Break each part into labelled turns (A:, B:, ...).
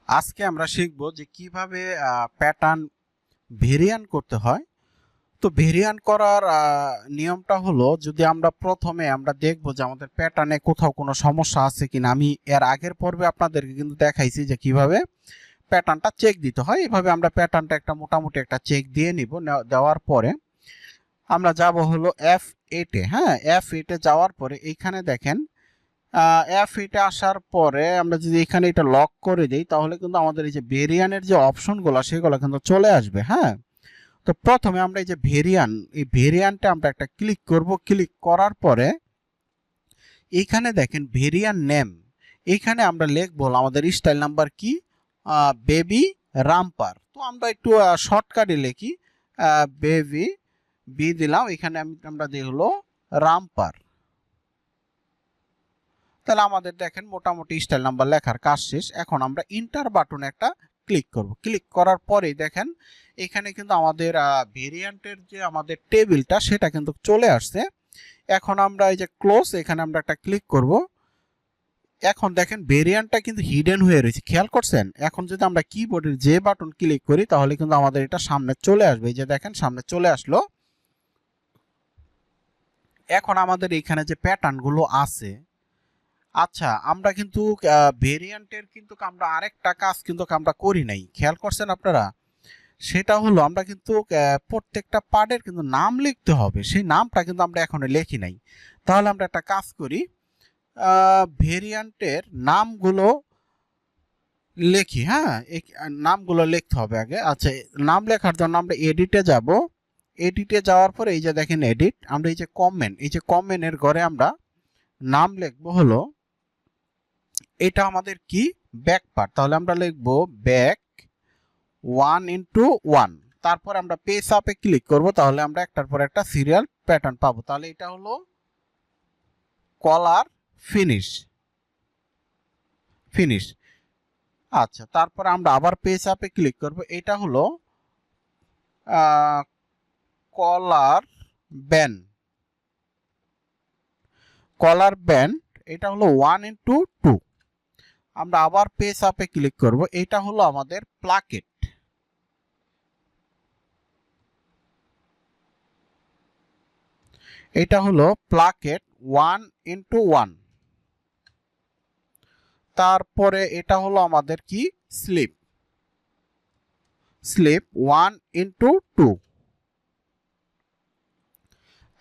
A: আজকে আমরা শিখব যে কিভাবে প্যাটার্ন ভেরিয়ান্ট করতে হয়। তো ভেরিয়ান্ট করার নিয়মটা হলো, যদি আমরা প্রথমে দেখব যে আমাদের প্যাটার্নে কোথাও কোনো সমস্যা আছে কিনা। আমি এর আগের পর্বে আপনাদেরকে কিন্তু দেখাইছি যে কিভাবে প্যাটার্নটা চেক দিতে হয়। এভাবে আমরা প্যাটার্নটা একটা মোটামুটি একটা চেক দিয়ে নিব। দেওয়ার পরে আমরা যাব হলো F8-এ। হ্যাঁ, F8-এ যাওয়ার পরে এইখানে দেখেন F8-এ আসার পরে আমরা যদি এখানে এটা লক করে দিই, তাহলে কিন্তু আমাদের এই যে ভেরিয়ানের যে অপশনগুলো সেগুলো কিন্তু চলে আসবে। হ্যাঁ, তো প্রথমে আমরা এই যে এই ভেরিয়ান্টে আমরা একটা ক্লিক করব। ক্লিক করার পরে এইখানে দেখেন ভেরিয়ান্ট নেম, এইখানে আমরা লিখব আমাদের স্টাইল নাম্বার কি, বেবি রাম্পার। তো আমরা একটু শর্টকাটে লিখি বেবি বি দিলাম, এখানে আমরা দিই হলো রাম্পার। তাহলে আমাদের দেখেন মোটামুটি স্টাইল নাম্বার লেখার কাজ শেষ। এখন আমরা ইন্টার বাটনে একটা ক্লিক করব। ক্লিক করার পরেই দেখেন এখানে কিন্তু আমাদের ভেরিয়ান্টের যে আমাদের টেবিলটা সেটা কিন্তু চলে আসছে। এখন আমরা এই যে ক্লোজ, এখানে আমরা একটা ক্লিক করব। এখন দেখেন ভেরিয়ান্টটা কিন্তু হিডেন হয়ে রয়েছে, খেয়াল করছেন? এখন যদি আমরা কিবোর্ডের যে বাটন ক্লিক করি তাহলে কিন্তু আমাদের এটা সামনে চলে আসবে। এই যে দেখেন সামনে চলে আসলো। এখন আমাদের এখানে যে প্যাটার্নগুলো আছে, আচ্ছা আমরা কিন্তু ভেরিয়ান্টের কিন্তু আমরা আরেকটা কাজ কিন্তু আমরা করি নাই, খেয়াল করছেন আপনারা? সেটা হলো আমরা কিন্তু প্রত্যেকটা পার্টের কিন্তু নাম লিখতে হবে, সেই নামটা কিন্তু আমরা এখনো লিখি নাই। তাহলে আমরা একটা কাজ করি, ভেরিয়ান্টের নামগুলো লিখি। হ্যাঁ, এই নামগুলো লিখতে হবে আগে। আচ্ছা, নাম লেখার জন্য আমরা এডিটে যাব। এডিটে যাওয়ার পরে এই যে দেখেন এডিট, আমরা এই যে কমেন্ট, এই যে কমেন্টের ঘরে আমরা নাম লিখবো হলো, এটা আমাদের কি ব্যাক পার্ট। তাহলে আমরা লিখব ব্যাক 1x1। তারপর আমরা পেজ আপে ক্লিক করব, তাহলে আমরা একটার পর একটা সিরিয়াল প্যাটার্ন পাবো। তাহলে এটা হলো কলার ফিনিশ। আচ্ছা, তারপর আমরা আবার পেজ আপে ক্লিক করব, এটা হলো কলার ব্যান্ড। এটা হলো 1x2। আমরা আবার পেজ আপে ক্লিক করব, এটা হলো আমাদের প্লাকেট। এটা হলো প্লাকেট 1x1। তারপরে এটা হলো আমাদের কি স্লিপ 1x2।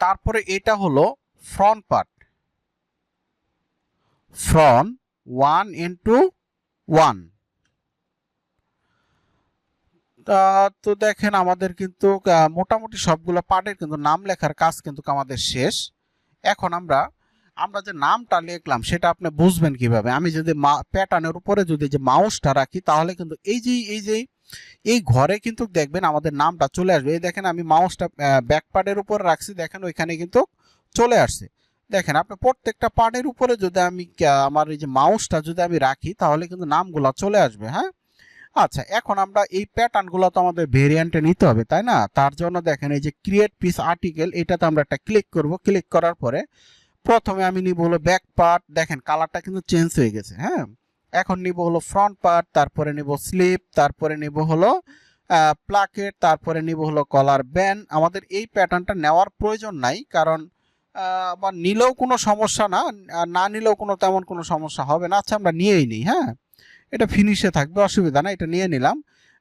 A: তারপরে এটা হলো ফ্রন্ট পার্ট 1x1। তো দেখেন আমাদের কিন্তু মোটামুটি সবগুলো পার্টের কিন্তু নাম লেখার কাজ কিন্তু আমাদের শেষ। এখন আমরা যে নামটা লিখলাম সেটা আপনি বুঝবেন কিভাবে। আমি যদি প্যাটার্নের উপরে যদি যে মাউসটা রাখি, তাহলে কিন্তু এই ঘরে কিন্তু দেখবেন আমাদের নামটা চলে আসবে। এই দেখেন আমি মাউসটা ব্যাক পার্টের উপর রাখছি, দেখেন ওইখানে কিন্তু চলে আসছে। দেখেন আপনি প্রত্যেকটা পার্টের উপরে যদি আমি আমার এই যে মাউসটা যদি আমি রাখি, তাহলে কিন্তু নামগুলো চলে আসবে। হ্যাঁ, আচ্ছা, এখন আমরা এই প্যাটার্নগুলো তো আমাদের ভেরিয়েন্টে নিতে হবে, তাই না? তার জন্য দেখেন এই যে ক্রিয়েট পিস আর্টিকেল, এটাতে আমরা একটা ক্লিক করব। ক্লিক করার পরে প্রথমে আমি নিব হলো ব্যাক পার্ট, দেখেন কালারটা কিন্তু চেঞ্জ হয়ে গেছে। হ্যাঁ, এখন নিব হলো ফ্রন্ট পার্ট, তারপরে নিব স্লিপ, তারপরে নিব হলো প্লাকেট, তারপরে নিব হলো কলার ব্যান্ড। আমাদের এই প্যাটার্নটা নেওয়ার প্রয়োজন নাই, কারণ বা নিলেও কোনো সমস্যা না, না নিলেও তেমন কোনো সমস্যা হবে না। আচ্ছা, আমরা নিয়েই নিই। হ্যাঁ, এটা ফিনিশে থাকবে, অসুবিধা না, এটা নিয়ে নিলাম।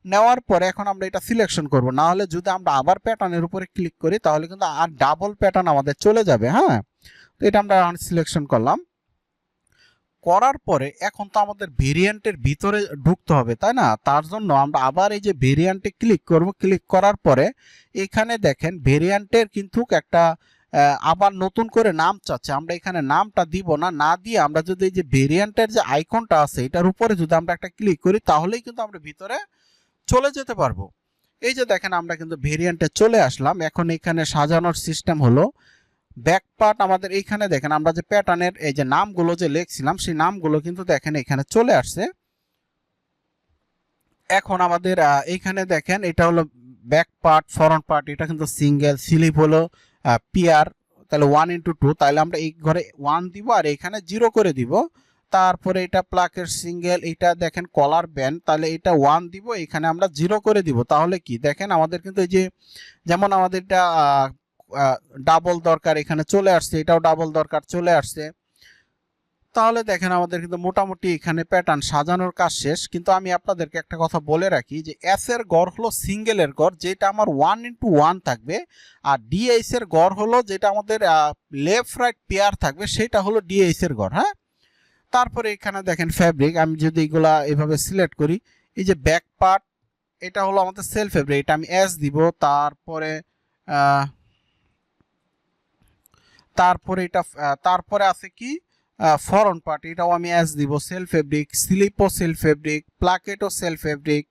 A: নেওয়ার পরে এখন আমরা এটা সিলেকশন করব, না হলে যদি আমরা আবার প্যাটার্নের উপরে ক্লিক করি তাহলে কিন্তু আর ডাবল প্যাটার্ন আমাদের চলে যাবে। হ্যাঁ, তো এটা আমরা সিলেকশন করলাম। করার পরে এখন তো আমাদের ভেরিয়েন্টের ভিতরে ঢুকতে হবে, তাই না? তার জন্য আমরা আবার এই যে ভেরিয়েন্টে ক্লিক করব। ক্লিক করার পরে এখানে দেখেন ভেরিয়েন্টের কিন্তু একটা আবার নতুন করে নাম চাচ্ছে। আমরা এখানে নামটা দিব না, না দিয়ে আমরা যদি এই যে ভেরিয়েন্টের যে আইকনটা আছে এটার উপরে যদি আমরা একটা ক্লিক করি, তাহলেই কিন্তু আমরা ভিতরে চলে যেতে পারবো। এই যে দেখেন আমরা কিন্তু ভেরিয়েন্টে চলে আসলাম। এখন এখানে সাজানোর সিস্টেম হলো ব্যাক পার্ট। আমাদের এইখানে দেখেন আমরা যে প্যাটার্নের এই যে নামগুলো যে লিখছিলাম সেই নামগুলো কিন্তু দেখেন এখানে চলে আসছে। এখন আমাদের এইখানে দেখেন এটা হলো ব্যাক পার্ট, ফ্রন্ট পার্ট, এটা কিন্তু সিঙ্গেল, স্লিপ হলো পিয়ার, তাহলে 1x2। তাহলে আমরা এই ঘরে 1 দিব আর এখানে 0 করে দিব। তারপরে এটা প্লাকের সিঙ্গেল, এটা দেখেন কলার ব্যান্ড, তাহলে এটা 1 দিব, এখানে আমরা 0 করে দিব। তাহলে কি দেখেন আমাদের কিন্তু এই যে যেমন আমাদের এটা ডাবল দরকার এখানে চলে আসছে, এটাও ডাবল দরকার চলে আসছে। তাহলে দেখেন আমাদের কিন্তু মোটামুটি এখানে প্যাটার্ন সাজানোর কাজ শেষ। কিন্তু আমি আপনাদেরকে একটা কথা বলে রাখি যে এস এর গড় হলো সিঙ্গেলের গড়, যেটা আমার 1:1 থাকবে, আর ডিএইচ এর গড় হলো যেটা আমাদের লেফট রাইট পেয়ার থাকবে, সেটা হলো ডিএইচ এর গড়। হ্যাঁ, তারপরে এখানে দেখেন ফ্যাব্রিক, আমি যদি এগুলা এভাবে সিলেক্ট করি, এই যে ব্যাক পার্ট এটা হলো আমাদের সেল ফ্যাব্রিক, এটা আমি এস দিব। তারপরে তারপরে আছে কি ফরন পার্ট, এটাও আমি এস দিব, সেল ফেব্রিক, স্লিপও সেল ফেব্রিক, প্লাকেটও সেল ফেব্রিক,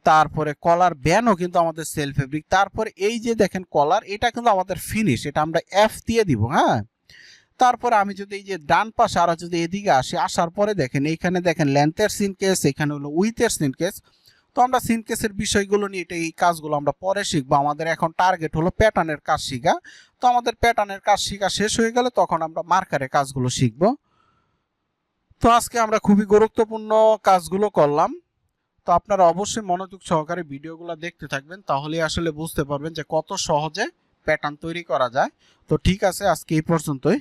A: তারপরে কলার ব্যানও কিন্তু আমাদের সেল ফেব্রিক। তারপরে এই যে দেখেন কলার, এটা কিন্তু আমাদের ফিনিশ, এটা আমরা এফ দিয়ে দিব। হ্যাঁ, তারপরে আমি যদি এই যে ডান পাশে আরো যদি এদিকে আসি, আসার পরে দেখেন এইখানে দেখেন লেন্থের সিন কেস, এখানে হলো উইথের সিন কেস। তো আমরা সিন কেসের বিষয়গুলো নিয়ে এই কাজগুলো আমরা পরে শিখবো। আমাদের এখন টার্গেট হলো প্যাটার্নের কাজ শেখা। তো আমাদের প্যাটার্নের কাজ শেখা শেষ হয়ে গেলে তখন আমরা মার্কারের কাজগুলো শিখবো। তো আজকে আমরা খুবই গুরুত্বপূর্ণ কাজগুলো করলাম। তো আপনারা অবশ্যই মনোযোগ সহকারে ভিডিওগুলো দেখতে থাকবেন, তাহলে আসলে বুঝতে পারবেন যে কত সহজে প্যাটার্ন তৈরি করা যায়। তো ঠিক আছে, আজকে এই পর্যন্তই।